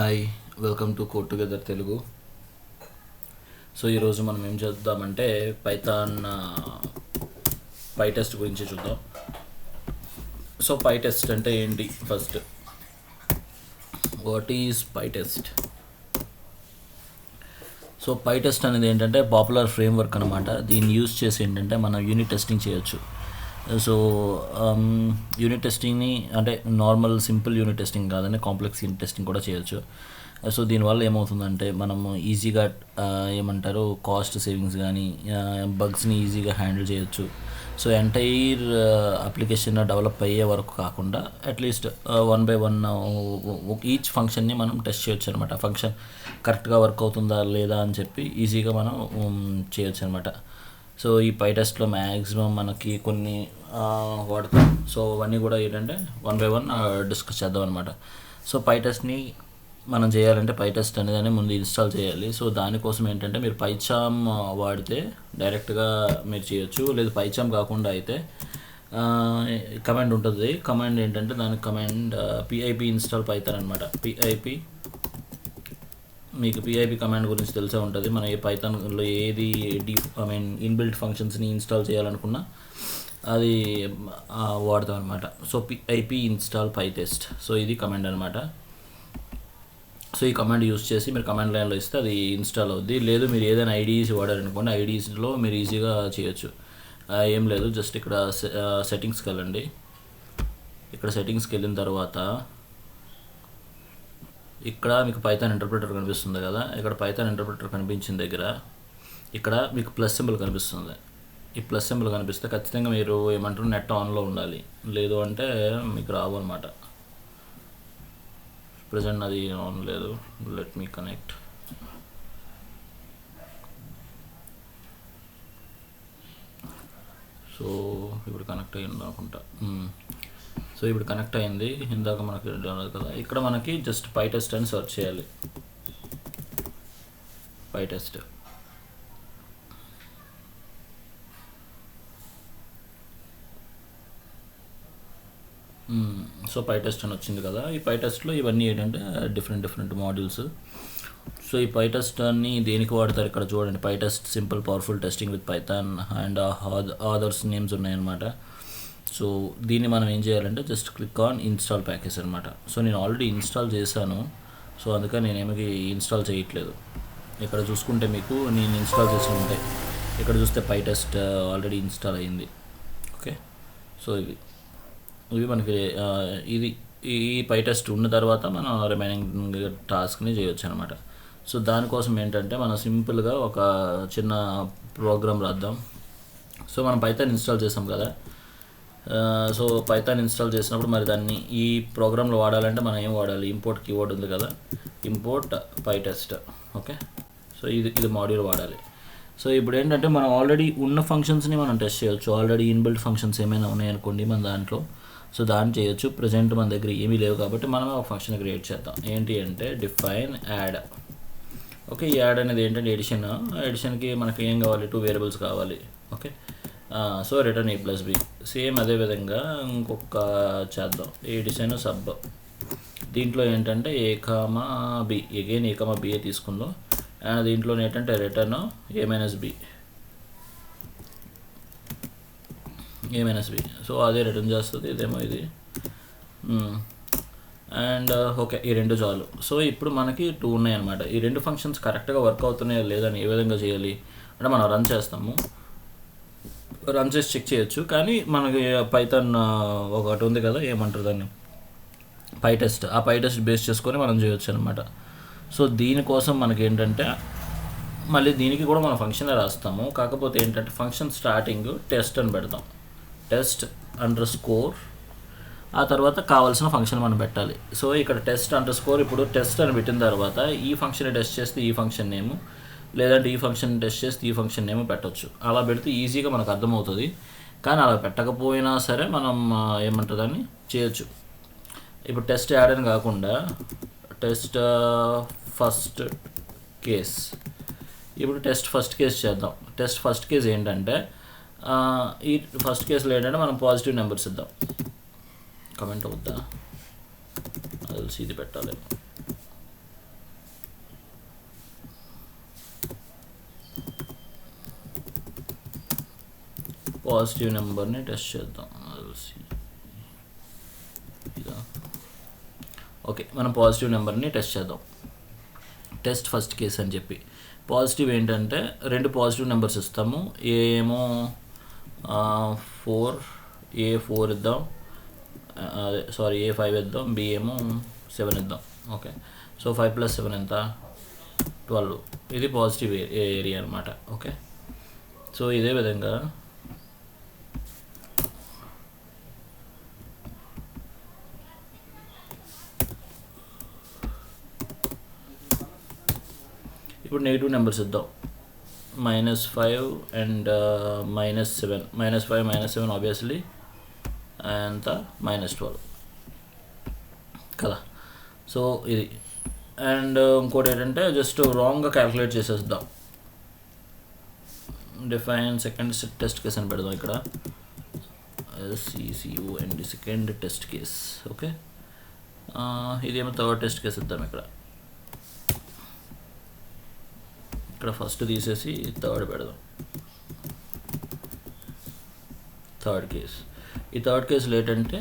Hi, welcome to code together Telugu. So ఈరోజు మనం ఏం చేద్దామంటే పైథాన్ పై టెస్ట్ గురించి చూద్దాం. సో పై టెస్ట్ అంటే ఏంటి? First, what is pi test? So pi test అనేది ఏంటంటే పాపులర్ ఫ్రేమ్వర్క్ అనమాట. దీన్ని యూజ్ చేసి ఏంటంటే మనం యూనిట్ టెస్టింగ్ చేయొచ్చు. సో యూనిట్ టెస్టింగ్ని అంటే నార్మల్ సింపుల్ యూనిట్ టెస్టింగ్ కాదని కాంప్లెక్స్ యూనిట్ టెస్టింగ్ కూడా చేయొచ్చు. సో దీనివల్ల ఏమవుతుందంటే మనము ఈజీగా ఏమంటారు కాస్ట్ సేవింగ్స్ కానీ బగ్స్ని ఈజీగా హ్యాండిల్ చేయొచ్చు. సో ఎంటైర్ అప్లికేషన్ డెవలప్ అయ్యే వరకు కాకుండా అట్లీస్ట్ 1 by 1 ఈచ్ ఫంక్షన్ని మనం టెస్ట్ చేయొచ్చు అనమాట. ఫంక్షన్ కరెక్ట్గా వర్క్ అవుతుందా లేదా అని చెప్పి ఈజీగా మనం చేయొచ్చు అనమాట. సో ఈ పై టెస్ట్లో మ్యాక్సిమం మనకి కొన్ని వాడతాం. సో అవన్నీ కూడా ఏంటంటే 1 by 1 డిస్కస్ చేద్దాం అనమాట. సో పై టెస్ట్ని మనం చేయాలంటే పై టెస్ట్ అనేది ముందు ఇన్స్టాల్ చేయాలి. సో దానికోసం ఏంటంటే మీరు పైచామ్ వాడితే డైరెక్ట్గా మీరు చేయొచ్చు. లేదు పైచామ్ కాకుండా అయితే కమాండ్ ఉంటుంది. కమాండ్ ఏంటంటే దానికి కమాండ్ పిఐపి ఇన్స్టాల్ పైథాన్ అనమాట. మీకు పిఐపి కమాండ్ గురించి తెలిసే ఉంటుంది. మన ఏ పైథాన్లో ఏది ఇన్బిల్ట్ ఫంక్షన్స్ని ఇన్స్టాల్ చేయాలనుకున్నా అది వాడతాం అనమాట. సో పిఐపి ఇన్స్టాల్ పై టెస్ట్. సో ఇది కమాండ్ అనమాట. సో ఈ కమాండ్ యూస్ చేసి మీరు కమాండ్ లైన్లో ఇస్తే అది ఇన్స్టాల్ అవుద్ది. లేదు మీరు ఏదైనా ఐడీస్ వాడారనుకోండి, ఐడీస్లో మీరు ఈజీగా చేయొచ్చు. ఏం లేదు, జస్ట్ ఇక్కడ సెట్టింగ్స్కి వెళ్ళండి. ఇక్కడ సెట్టింగ్స్కి వెళ్ళిన తర్వాత ఇక్కడ మీకు పైథాన్ ఇంటర్ప్రిటర్ కనిపిస్తుంది కదా. ఇక్కడ పైథాన్ ఇంటర్ప్రిటర్ కనిపించిన దగ్గర ఇక్కడ మీకు ప్లస్ సింబల్ కనిపిస్తుంది. ఈ ప్లస్ సింబల్ కనిపిస్తే ఖచ్చితంగా మీరు ఏమంటారు నెట్ ఆన్లో ఉండాలి. లేదు అంటే మీకు రావు అనమాట. ప్రజెంట్ అది ఆన్ లేదు. Let me connect. సో ఇప్పుడు కనెక్ట్ అయ్యింది అనుకుంటా. సో ఇప్పుడు కనెక్ట్ అయింది. ఇందాక మనకి కదా ఇక్కడ మనకి జస్ట్ పై టెస్ట్ అని సెర్చ్ చేయాలి. పై టెస్ట్. సో పై టెస్ట్ అని వచ్చింది కదా. ఈ పై టెస్ట్లో ఇవన్నీ ఏంటంటే డిఫరెంట్ మాడ్యూల్స్. సో ఈ పై టెస్ట్ అన్ని దేనికి వాడతారు ఇక్కడ చూడండి. Pytest simple powerful testing with Python and others names ఉన్నాయన్నమాట. సో దీన్ని మనం ఏం చేయాలంటే just click on install package అనమాట. సో నేను ఆల్రెడీ ఇన్స్టాల్ చేశాను. సో అందుకని నేనేమి ఇన్స్టాల్ చేయట్లేదు. ఇక్కడ చూసుకుంటే మీకు నేను ఇన్స్టాల్ చేసి ఉంటాయి. ఇక్కడ చూస్తే పై టెస్ట్ ఆల్రెడీ ఇన్స్టాల్ అయ్యింది. ఓకే, సో ఇవి మనకి ఇది ఈ పై టెస్ట్ ఉన్న తర్వాత మనం రిమైనింగ్ టాస్క్ని చేయొచ్చు అనమాట. సో దానికోసం ఏంటంటే మనం సింపుల్గా ఒక చిన్న ప్రోగ్రామ్ రాద్దాం. సో మనం పైథాన్ ఇన్స్టాల్ చేసాం కదా. సో పైథాన్ ఇన్స్టాల్ చేసినప్పుడు మరి దాన్ని ఈ ప్రోగ్రాంలో వాడాలంటే మనం ఏం వాడాలి? ఇంపోర్ట్ కీవర్డ్ ఉంది కదా, ఇంపోర్ట్ పై టెస్ట్. ఓకే, సో ఇది మాడ్యూల్ వాడాలి. సో ఇప్పుడు ఏంటంటే మనం ఆల్రెడీ ఉన్న ఫంక్షన్స్ని మనం టెస్ట్ చేయొచ్చు. ఆల్రెడీ ఇన్బిల్ట్ ఫంక్షన్స్ ఏమైనా ఉన్నాయనుకోండి మన దాంట్లో, సో దాన్ని చేయొచ్చు. ప్రజెంట్ మన దగ్గర ఏమీ లేవు కాబట్టి మనమే ఒక ఫంక్షన్ క్రియేట్ చేద్దాం. ఏంటి అంటే డిఫైన్ యాడ్. ఓకే, ఈ యాడ్ అనేది ఏంటంటే ఎడిషన్కి మనకి ఏం కావాలి? 2 వేరియబుల్స్ కావాలి. Okay, so return a+b. Same అదేవిధంగా ఇంకొక చేద్దాం, ఎడిషన్ సబ్. దీంట్లో ఏంటంటే a,b, అగైన్ a,b తీసుకుందాం. దీంట్లో ఏంటంటే రిటర్న్ a-b. సో అదే రిటర్న్ చేస్తుంది. ఇదేమో ఇది. అండ్ ఓకే, ఈ రెండు చాలు. సో ఇప్పుడు మనకి 2 ఉన్నాయన్నమాట. ఈ 2 ఫంక్షన్స్ కరెక్ట్గా వర్క్ అవుతున్నాయో లేదని ఏ విధంగా చేయాలి అంటే మనం రన్ చేస్తాము. రన్ చేసి చెక్ చేయొచ్చు. కానీ మనకి పైథాన్ ఒకటి ఉంది కదా, ఏమంటారు దాన్ని, పై టెస్ట్. ఆ పై టెస్ట్ బేస్ చేసుకొని మనం చేయొచ్చు అనమాట. సో దీనికోసం మనకి ఏంటంటే మళ్ళీ దీనికి కూడా మనం ఫంక్షన్ రాస్తాము. కాకపోతే ఏంటంటే ఫంక్షన్ స్టార్టింగ్ టెస్ట్ అని పెడతాం. టెస్ట్_, ఆ తర్వాత కావాల్సిన ఫంక్షన్ మనం పెట్టాలి. సో ఇక్కడ టెస్ట్_, ఇప్పుడు టెస్ట్ అని పెట్టిన తర్వాత ఈ ఫంక్షన్ టెస్ట్ చేస్తే ఈ ఫంక్షన్ నేము, లేదంటే ఈ ఫంక్షన్ టెస్ట్ చేస్తే ఈ ఫంక్షన్ నేమ్ పెట్టవచ్చు. అలా పెడితే ఈజీగా మనకు అర్థమవుతుంది. కానీ అలా పెట్టకపోయినా సరే మనం ఏమంటారు దాన్ని చేయొచ్చు. ఇప్పుడు టెస్ట్ యాడ్ అని కాకుండా టెస్ట్ ఫస్ట్ కేస్. ఇప్పుడు టెస్ట్ ఫస్ట్ కేస్ చేద్దాం. టెస్ట్ ఫస్ట్ కేస్ ఏంటంటే ఈ ఫస్ట్ కేసులో ఏంటంటే మనం పాజిటివ్ నెంబర్స్ ఇద్దాం. కమెంట్ అవుద్దా? అది ఇది పెట్టాలి. పాజిటివ్ నెంబర్ని టెస్ట్ చేద్దాం. ఓకే, మనం పాజిటివ్ నెంబర్ని టెస్ట్ చేద్దాం. టెస్ట్ ఫస్ట్ కేస్ అని చెప్పి పాజిటివ్ ఏంటంటే రెండు పాజిటివ్ నెంబర్స్ ఇస్తాము. ఏ ఏమో 4, A4 ఇద్దాం, A5 ఇద్దాం, B ఏమో 7 ఇద్దాం. ఓకే, సో 5 + 7 ఎంత? 12. ఇది పాజిటివ్ ఏరియా అనమాట. ఓకే, సో ఇదే విధంగా ఇప్పుడు నెగిటివ్ నెంబర్స్ ఇద్దాం. -5 అండ్ -7. -5 -7 ఆబ్వియస్లీ అంత -12 కదా. సో ఇది. అండ్ ఇంకోటి ఏంటంటే జస్ట్ రాంగ్గా క్యాలిక్యులేట్ చేసేద్దాం. డిఫైన్ సెకండ్ టెస్ట్ కేస్ అని పెడదాం ఇక్కడ. SECUND second test case. Okay, ఇదేమో థర్డ్ టెస్ట్ కేస్ ఇద్దాం. ఇక్కడ ఫస్ట్ తీసేసి థర్డ్ పెడదాం. Third case. ఈ థర్డ్ కేసులో ఏంటంటే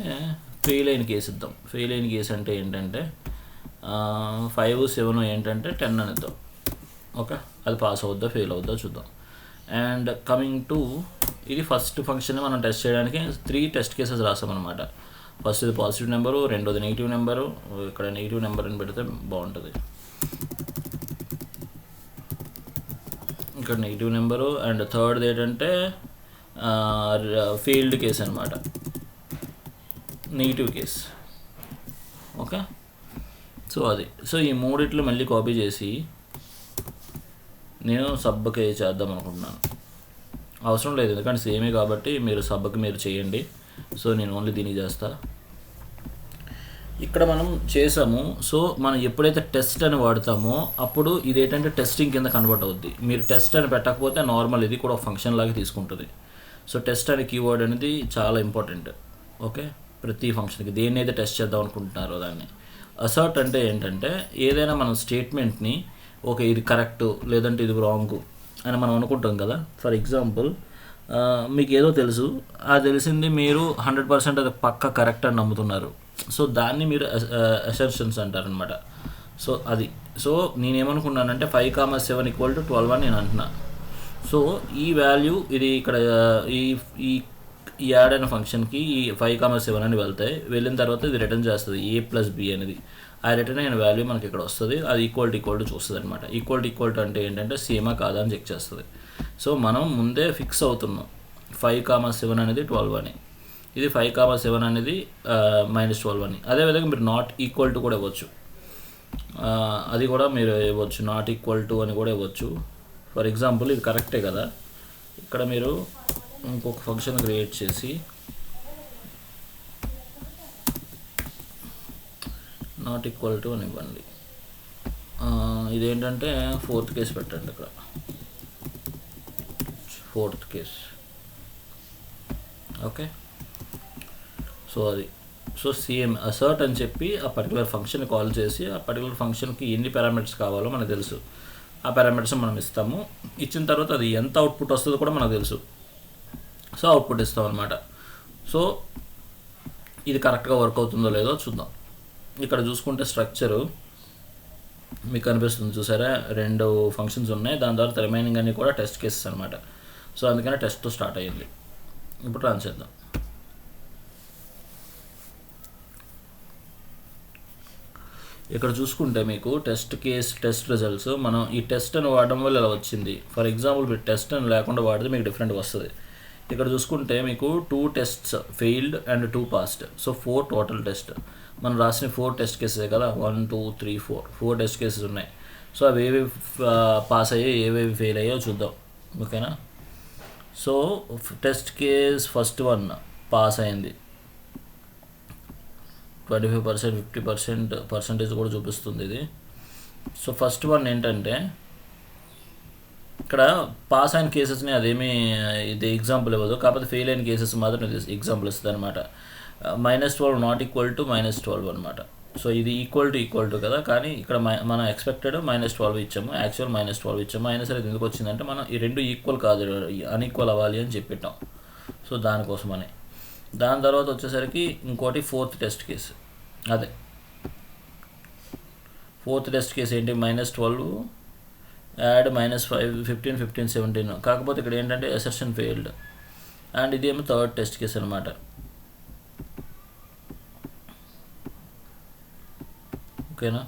ఫెయిల్ అయిన కేసు ఇద్దాం. ఫెయిల్ అయిన కేసు అంటే ఏంటంటే 5, 7 ఏంటంటే 10 అని ఇద్దాం. ఓకే, అది పాస్ అవుద్దా ఫెయిల్ అవుద్దా చూద్దాం. అండ్ కమింగ్ టు ఇది ఫస్ట్ ఫంక్షన్ మనం టెస్ట్ చేయడానికి 3 టెస్ట్ కేసెస్ రాసామన్నమాట. ఫస్ట్ ఇది పాజిటివ్ నెంబరు, రెండోది నెగిటివ్ నెంబరు. ఇక్కడ నెగిటివ్ నెంబర్ అని పెడితే బాగుంటుంది. ఇక్కడ నెగిటివ్ నెంబరు. అండ్ థర్డ్ది ఏంటంటే ఫెయిల్డ్ కేస్ అనమాట, నెగిటివ్ కేస్. ఓకే, సో అది. సో ఈ మూడిట్లు మళ్ళీ కాపీ చేసి నేను సబ్కి చేద్దాం అనుకుంటున్నాను. అవసరం లేదు ఎందుకంటే సేమే కాబట్టి మీరు సబ్కి మీరు చేయండి. సో నేను ఓన్లీ దీనికి చేస్తా. ఇక్కడ మనం చేసాము. సో మనం ఎప్పుడైతే టెస్ట్ అని వాడతామో అప్పుడు ఇది ఏంటంటే టెస్టింగ్ కింద కన్వర్ట్ అవుద్ది. మీరు టెస్ట్ అని పెట్టకపోతే నార్మల్ ఇది కూడా ఒక ఫంక్షన్ లాగా తీసుకుంటుంది. సో టెస్ట్ అనే కీవర్డ్ అనేది చాలా ఇంపార్టెంట్. ఓకే, ప్రతి ఫంక్షన్కి దేన్ని అయితే టెస్ట్ చేద్దాం అనుకుంటున్నారో దాన్ని. అసర్ట్ అంటే ఏంటంటే ఏదైనా మనం స్టేట్మెంట్ని ఓకే ఇది కరెక్ట్ లేదంటే ఇది రాంగ్ అని మనం అనుకుంటాం కదా. ఫర్ ఎగ్జాంపుల్ మీకు ఏదో తెలుసు, ఆ తెలిసింది మీరు 100% అది పక్కా కరెక్ట్ అని నమ్ముతున్నారు. సో దాన్ని మీరు అసర్షన్స్ అంటారనమాట. సో అది. సో నేనేమనుకున్నానంటే 5, 7 = 12 అని నేను అంటున్నా. సో ఈ వాల్యూ ఇది ఇక్కడ ఈ యాడ్ అయిన ఫంక్షన్కి ఈ 5, 7 అని వెళ్తాయి. వెళ్ళిన తర్వాత ఇది రిటర్న్ చేస్తుంది A + B అనేది. ఆ రిటర్న్ అయిన వాల్యూ మనకి ఇక్కడ వస్తుంది. అది ఈక్వల్ టు చూస్తుంది అనమాట. ఈక్వల్ టు అంటే ఏంటంటే సేమా కాదా అని చెక్ చేస్తుంది. సో మనం ముందే ఫిక్స్ అవుతున్నాం 5, 7 అనేది 12 అని. ఇది 5, 7 అనేది -12 అని. అదేవిధంగా మీరు నాట్ ఈక్వల్ టు కూడా ఇవ్వచ్చు. అది కూడా మీరు ఇవ్వచ్చు, నాట్ ఈక్వల్ టు అని కూడా ఇవ్వచ్చు. ఫర్ ఎగ్జాంపుల్ ఇది కరెక్టే కదా. ఇక్కడ మీరు ఇంకొక ఫంక్షన్ క్రియేట్ చేసి నాట్ ఈక్వల్ టు అని ఇవ్వండి. ఇదేంటంటే 4th కేస్ పెట్టండి. ఇక్కడ 4th కేస్. ఓకే, సో అది. సో సేమ్ అసర్ట్ అని చెప్పి ఆ పర్టికులర్ ఫంక్షన్ కాల్ చేసి ఆ పర్టికులర్ ఫంక్షన్కి ఎన్ని పారామీటర్స్ కావాలో మనకు తెలుసు. ఆ పారామీటర్స్ మనం ఇస్తాము. ఇచ్చిన తర్వాత అది ఎంత అవుట్పుట్ వస్తుందో కూడా మనకు తెలుసు. సో అవుట్పుట్ ఇస్తాం అనమాట. సో ఇది కరెక్ట్గా వర్క్ అవుతుందో లేదో చూద్దాం. ఇక్కడ చూసుకుంటే స్ట్రక్చరు మీకు కనిపిస్తుంది చూసారా, 2 ఫంక్షన్స్ ఉన్నాయి. దాని తర్వాత రిమైనింగ్ అన్నీ కూడా టెస్ట్ కేసెస్ అనమాట. సో అందుకని టెస్ట్తో స్టార్ట్ అయ్యింది. ఇప్పుడు రన్ చేద్దాం. ఇక్కడ చూసుకుంటే మీకు టెస్ట్ కేస్ టెస్ట్ రిజల్ట్స్ మనం ఈ టెస్ట్ అని వాడడం వల్ల ఇలా వచ్చింది. ఫర్ ఎగ్జాంపుల్ మీరు టెస్ట్ అని లేకుండా వాడితే మీకు డిఫరెంట్గా వస్తుంది. ఇక్కడ చూసుకుంటే మీకు 2 tests failed and 2 passed. So 4 total test. మనం రాసిన 4 టెస్ట్ కేసెస్ కదా, 1 2 3 4 టెస్ట్ కేసెస్ ఉన్నాయి. సో అవి ఏవేవి పాస్ అయ్యాయి ఏవేవి ఫెయిల్ అయ్యాయో చూద్దాం. ఓకేనా. So test case first 1 pass అయింది, 25%, 50% పర్సంటేజ్ కూడా చూపిస్తుంది ఇది. సో ఫస్ట్ 1 ఏంటంటే ఇక్కడ పాస్ అయిన కేసెస్ని అదేమీ ఇది ఎగ్జాంపుల్ ఇవ్వదు, కాకపోతే ఫెయిల్ అయిన కేసెస్ మాత్రం ఇది ఎగ్జాంపుల్ ఇస్తుంది అనమాట. -12 నాట్ ఈక్వల్ టు -12 అనమాట. సో ఇది ఈక్వల్ టు కదా, కానీ ఇక్కడ మనం ఎక్స్పెక్టెడ్ -12 ఇచ్చాము, యాక్చువల్ -12 ఇచ్చాము. అయినా సరే ఇది ఎందుకు వచ్చిందంటే మనం ఈ 2 ఈక్వల్ కాదు, అన్ఈక్వల్ అవ్వాలి అని చెప్పిట్టాం. సో సో దానికోసమని. దాని తర్వాత వచ్చేసరికి ఇంకోటి ఫోర్త్ టెస్ట్ కేసు. అదే ఫోర్త్ టెస్ట్ కేసు ఏంటి, -12 యాడ్ -5 15 15 17. కాకపోతే ఇక్కడ ఏంటంటే అసర్షన్ ఫెయిల్డ్, అండ్ ఇదేమో థర్డ్ టెస్ట్ కేసు అనమాట. ఓకేనా.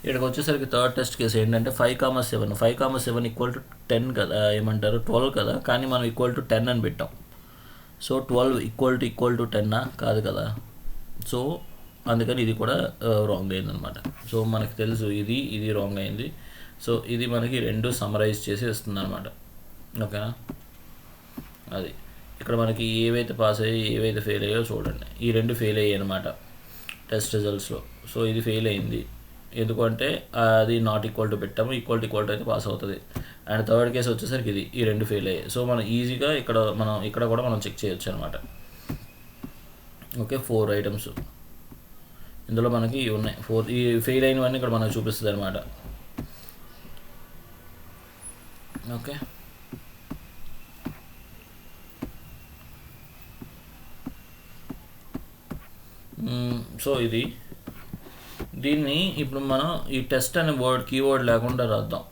ఇక్కడికి వచ్చేసరికి థర్డ్ టెస్ట్ కేసు ఏంటంటే 5,7 5,7 = 10 కదా, ఏమంటారు 12 కదా, కానీ మనం = 10 అని పెట్టాం. సో 12 = 10 కాదు కదా. సో అందుకని ఇది కూడా రాంగ్ అయిందనమాట. సో మనకు తెలుసు ఇది రాంగ్ అయింది. సో ఇది మనకి రెండు సమరైజ్ చేసి ఇస్తుంది అనమాట. ఓకేనా. అది ఇక్కడ మనకి ఏవైతే పాస్ అయ్యాయి ఏవైతే ఫెయిల్ అయ్యాయో చూడండి. ఈ రెండు ఫెయిల్ అయ్యాయి అనమాట టెస్ట్ రిజల్ట్స్లో. సో ఇది ఫెయిల్ అయింది ఎందుకంటే అది నాట్ ఈక్వల్ టు పెట్టాము, ఈక్వల్ టు అయితే పాస్ అవుతుంది. అండ్ థర్డ్ కేసు వచ్చేసరికి ఈ రెండు ఫెయిల్ అయ్యాయి. సో మనం ఈజీగా ఇక్కడ కూడా మనం చెక్ చేయొచ్చు అనమాట. ఓకే, 4 ఐటమ్స్ ఇందులో మనకి ఉన్నాయి. 4 ఈ ఫెయిల్ అయినవన్నీ ఇక్కడ మనకు చూపిస్తుంది అనమాట. ఓకే, సో దీన్ని ఇప్పుడు మనం ఈ టెస్ట్ అనే కీవర్డ్ లేకుండా రాద్దాం.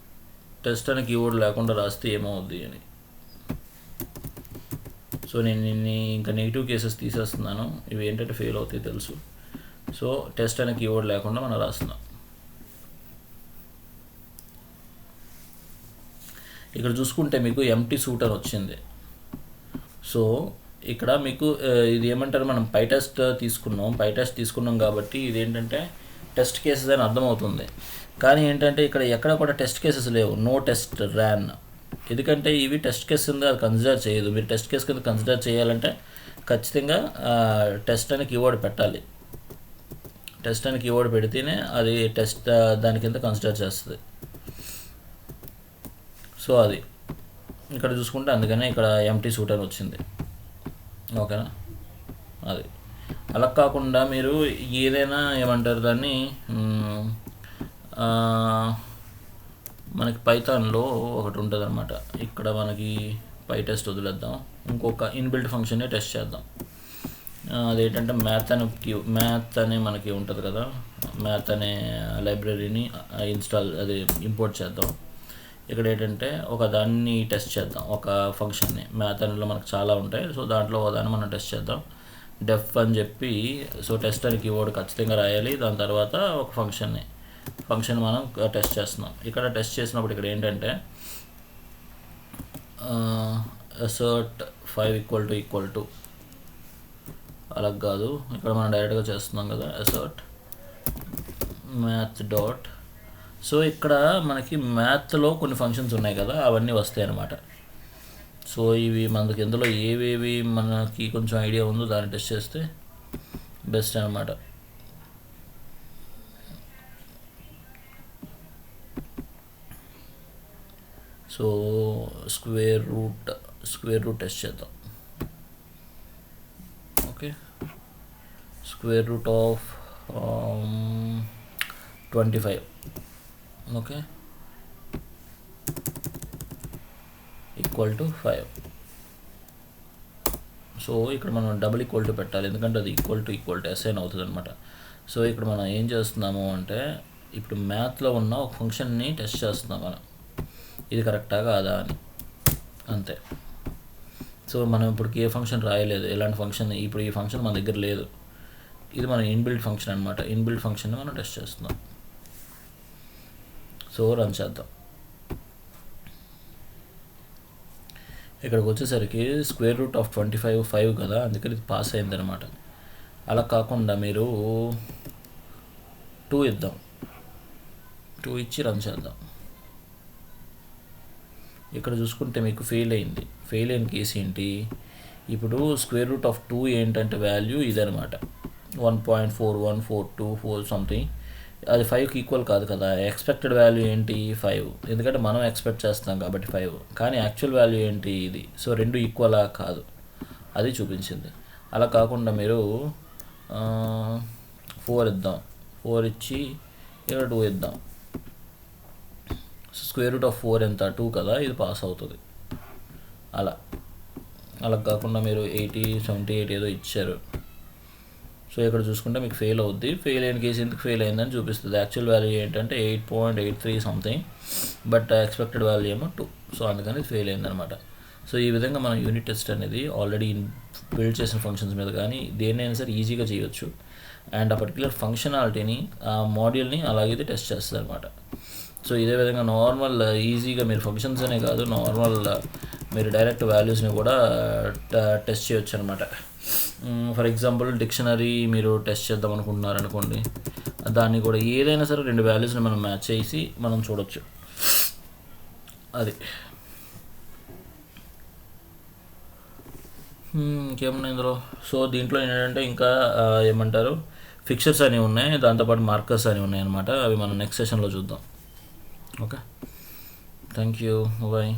టెస్ట్ అనే కీవర్డ్ లేకుండా రాస్తే ఏమవుద్ది అని. సో నేను ఇంకా నెగిటివ్ కేసెస్ తీసేస్తున్నాను, ఇవి ఏంటంటే ఫెయిల్ అవుతాయి తెలుసు. సో టెస్ట్ అనే కీవర్డ్ లేకుండా మనం రాస్తున్నాం. ఇక్కడ చూసుకుంటే మీకు ఎంటీ సూట్ అని వచ్చింది. సో ఇక్కడ మీకు ఇది ఏమంటారు, మనం పైటెస్ట్ తీసుకున్నాం కాబట్టి ఇది ఏంటంటే టెస్ట్ కేసెస్ అని అర్థమవుతుంది. కానీ ఏంటంటే ఇక్కడ ఎక్కడ కూడా టెస్ట్ కేసెస్ లేవు, నో టెస్ట్ ర్యాన్. ఎందుకంటే ఇవి టెస్ట్ కేసు కింద అది కన్సిడర్ చేయదు. మీరు టెస్ట్ కేసు కింద కన్సిడర్ చేయాలంటే ఖచ్చితంగా టెస్ట్ అని కీవర్డ్ పెట్టాలి. టెస్ట్ అని కీవర్డ్ పెడితేనే అది టెస్ట్ దాని కింద కన్సిడర్ చేస్తుంది. సో అది ఇక్కడ చూసుకుంటే అందుకనే ఇక్కడ ఎంటీ సూట్ అని వచ్చింది. ఓకేనా. అది అలా కాకుండా మీరు ఏదైనా ఏమంటారు దాన్ని, మనకి పైథాన్లో ఒకటి ఉంటుంది అనమాట. ఇక్కడ మనకి పై టెస్ట్ వదిలేద్దాం, ఇంకొక ఇన్బిల్ట్ ఫంక్షన్ని టెస్ట్ చేద్దాం. అదేంటంటే మ్యాథ్ అనే మనకి ఉంటుంది కదా, మ్యాథ్ అనే లైబ్రరీని ఇంపోర్ట్ చేద్దాం. ఇక్కడ ఏంటంటే ఒక దాన్ని టెస్ట్ చేద్దాం, ఒక ఫంక్షన్ని. మ్యాథ్ అనేలో మనకు చాలా ఉంటాయి. సో దాంట్లో దాన్ని మనం టెస్ట్ చేద్దాం. డెఫ్ అని చెప్పి, సో టెస్ట్ అని కీవర్డ్ ఖచ్చితంగా రాయాలి. దాని తర్వాత ఒక ఫంక్షన్ మనం టెస్ట్ చేస్తున్నాం. ఇక్కడ టెస్ట్ చేసినప్పుడు ఇక్కడ ఏంటంటే assert 5 = అలా కాదు, ఇక్కడ మనం డైరెక్ట్గా చేస్తున్నాం కదా assert math డాట్. సో ఇక్కడ మనకి మ్యాథ్లో కొన్ని ఫంక్షన్స్ ఉన్నాయి కదా, అవన్నీ వస్తాయి అన్నమాట. సో ఇవి మనకి ఇందులో ఏవేవి మనకి కొంచెం ఐడియా ఉందో దాన్ని టెస్ట్ చేస్తే బెస్ట్ అనమాట. సో స్క్వేర్ రూట్ టెస్ట్ చేద్దాం. Okay, square root of 25. Okay, =5. So ఇక్కడ మనం == పెట్టాలి, ఎందుకంటే అది == అసైన్ అవుతుంది అనమాట. సో ఇక్కడ మనం ఏం చేస్తున్నాము అంటే ఇప్పుడు మ్యాథ్లో ఉన్న ఒక ఫంక్షన్ని టెస్ట్ చేస్తున్నాం మనం, ఇది కరెక్టా కాదా అని, అంతే. సో మనం ఇప్పుడు ఏ ఫంక్షన్ రాయలేదు, ఎలాంటి ఫంక్షన్, ఇప్పుడు ఈ ఫంక్షన్ మన దగ్గర లేదు, ఇది మన ఇన్బిల్ట్ ఫంక్షన్ అనమాట. ఇన్బిల్ట్ ఫంక్షన్ని మనం టెస్ట్ చేస్తున్నాం. సో రన్ చేద్దాం. ఇక్కడికి వచ్చేసరికి √25 5 కదా, అందుకని ఇది పాస్ అయిందనమాట. అలా కాకుండా మీరు 2 ఇద్దాం, 2 ఇచ్చి రన్ చేద్దాం. ఇక్కడ చూసుకుంటే మీకు ఫెయిల్ అయిన కేసు ఏంటి, ఇప్పుడు √2 ఏంటంటే వాల్యూ ఇదనమాట 1.4142 సంథింగ్. అది 5కి ఈక్వల్ కాదు కదా. ఎక్స్పెక్టెడ్ వాల్యూ ఏంటి 5, ఎందుకంటే మనం ఎక్స్పెక్ట్ చేస్తాం కాబట్టి 5, కానీ యాక్చువల్ వాల్యూ ఏంటి ఇది. సో రెండు ఈక్వలా కాదు, అది చూపించింది. అలా కాకుండా మీరు 4 ఇద్దాం, 4 ఇచ్చి ఇక్కడ 2 ఇద్దాం. 4 ఎంత 2 కదా, ఇది పాస్ అవుతుంది. అలా కాకుండా మీరు 80, 78 ఏదో ఇచ్చారు. సో ఇక్కడ చూసుకుంటే మీకు ఫెయిల్ అవుద్ది. ఫెయిల్ అయిన కేసు ఎందుకు ఫెయిల్ అయిందని చూపిస్తుంది. యాక్చువల్ వాల్యూ ఏంటంటే 8.83 సంథింగ్, బట్ ఎక్స్పెక్టెడ్ వాల్యూ ఏమో 2. సో అందుకని ఫెయిల్ అయిందనమాట. సో ఈ విధంగా మనం యూనిట్ టెస్ట్ అనేది ఆల్రెడీ బిల్డ్ చేసిన ఫంక్షన్స్ మీద కానీ దేన్నైనా సరే ఈజీగా చేయొచ్చు. అండ్ ఆ పర్టికులర్ ఫంక్షనాలిటీని, ఆ మాడ్యూల్ని అలాగే టెస్ట్ చేస్తుంది అనమాట. సో ఇదే విధంగా నార్మల్ ఈజీగా మీరు ఫంక్షన్స్ అనే కాదు, నార్మల్ మీరు డైరెక్ట్ వాల్యూస్ని కూడా టెస్ట్ చేయొచ్చు అనమాట. ఫర్ ఎగ్జాంపుల్ డిక్షనరీ మీరు టెస్ట్ చేద్దాం అనుకుంటున్నారు అనుకోండి, దాన్ని కూడా ఏదైనా సరే 2 వాల్యూస్ని మనం మ్యాచ్ చేసి మనం చూడొచ్చు. అది ఇంకేమున్నాయి ఇందులో. సో దీంట్లో ఏంటంటే ఇంకా ఏమంటారు, ఫిక్చర్స్ అనేవి ఉన్నాయి, దాంతోపాటు మార్కర్స్ అనేవి ఉన్నాయి అనమాట. అవి మనం నెక్స్ట్ సెషన్లో చూద్దాం. Okay, thank you, bye.